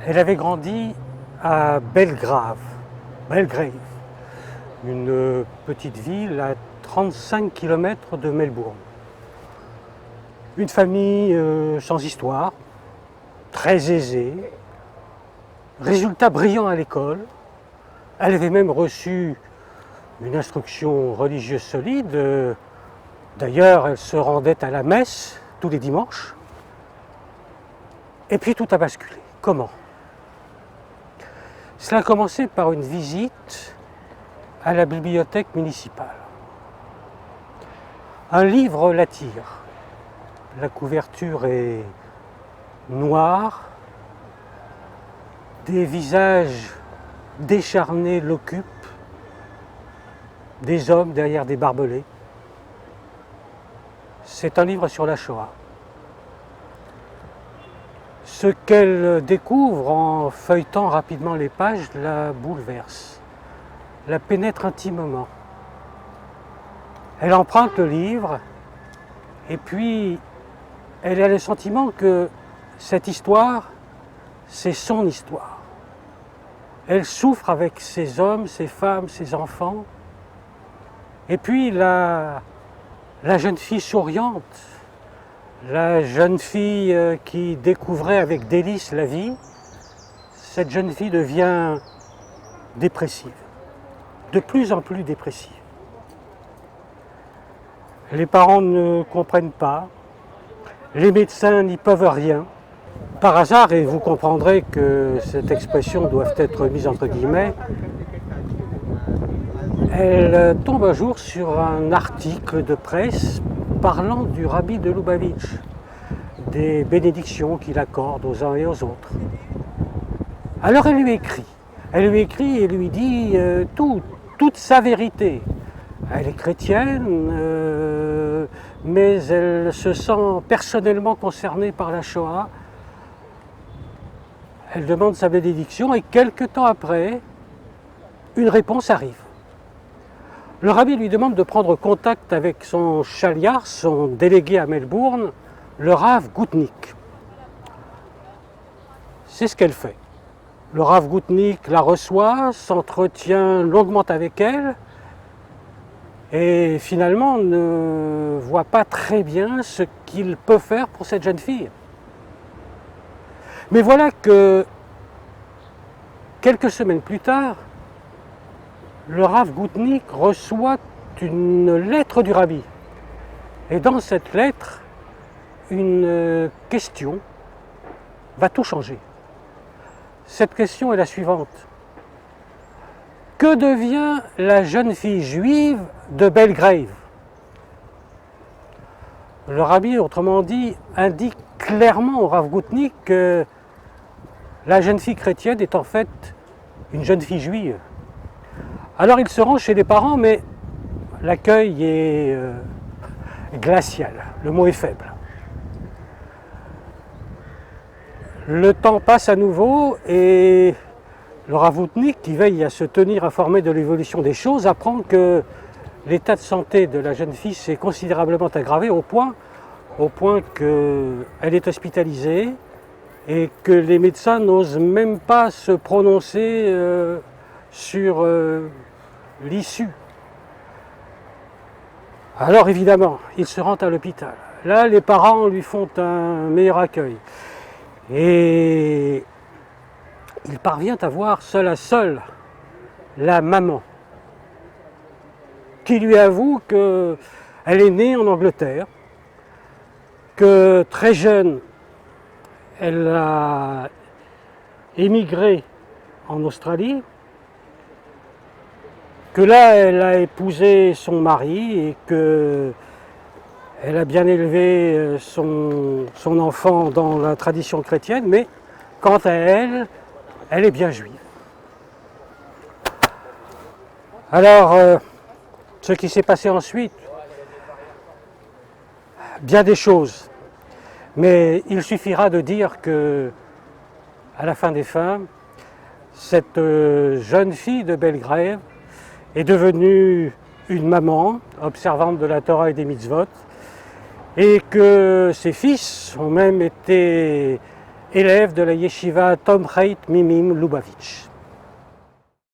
Elle avait grandi à Belgrave, une petite ville à 35 km de Melbourne. Une famille sans histoire, très aisée, résultat brillant à l'école. Elle avait même reçu une instruction religieuse solide. D'ailleurs, elle se rendait à la messe tous les dimanches. Et puis tout a basculé. Comment ? Cela a commencé par une visite à la bibliothèque municipale. Un livre l'attire. La couverture est noire, des visages décharnés l'occupent, des hommes derrière des barbelés. C'est un livre sur la Shoah. Ce qu'elle découvre en feuilletant rapidement les pages la bouleverse, la pénètre intimement. Elle emprunte le livre et puis elle a le sentiment que cette histoire, c'est son histoire. Elle souffre avec ses hommes, ses femmes, ses enfants. Et puis la jeune fille souriante, la jeune fille qui découvrait avec délice la vie, cette jeune fille devient dépressive, de plus en plus dépressive. Les parents ne comprennent pas, les médecins n'y peuvent rien. Par hasard, et vous comprendrez que cette expression doit être mise entre guillemets, elle tombe un jour sur un article de presse parlant du rabbi de Lubavitch, des bénédictions qu'il accorde aux uns et aux autres. Alors elle lui écrit et lui dit toute sa vérité. Elle est chrétienne, mais elle se sent personnellement concernée par la Shoah. Elle demande sa bénédiction et quelque temps après, une réponse arrive. Le rabbi lui demande de prendre contact avec son chaliar, son délégué à Melbourne, le Rav Gutnick. C'est ce qu'elle fait. Le Rav Gutnick la reçoit, s'entretient longuement avec elle et finalement ne voit pas très bien ce qu'il peut faire pour cette jeune fille. Mais voilà que quelques semaines plus tard, le Rav Gutnick reçoit une lettre du rabbi. Et dans cette lettre, une question va tout changer. Cette question est la suivante. Que devient la jeune fille juive de Belgrave ? Le rabbi, autrement dit, indique clairement au Rav Gutnick que la jeune fille chrétienne est en fait une jeune fille juive. Alors il se rend chez les parents, mais l'accueil est glacial, le mot est faible. Le temps passe à nouveau et le Rav Gutnick, qui veille à se tenir informé de l'évolution des choses, apprend que l'état de santé de la jeune fille s'est considérablement aggravé au point qu'elle est hospitalisée et que les médecins n'osent même pas se prononcer sur l'issue. Alors évidemment, il se rend à l'hôpital. Là, les parents lui font un meilleur accueil. Et il parvient à voir seul à seul la maman, qui lui avoue qu'elle est née en Angleterre, que très jeune, elle a émigré en Australie, que là, elle a épousé son mari et qu'elle a bien élevé son enfant dans la tradition chrétienne, mais quant à elle, elle est bien juive. Alors, ce qui s'est passé ensuite, bien des choses, mais il suffira de dire que, à la fin des fins, cette jeune fille de Belgrave est devenue une maman observante de la Torah et des mitzvot, et que ses fils ont même été élève de la yeshiva Tom Chait Mimim Lubavitch.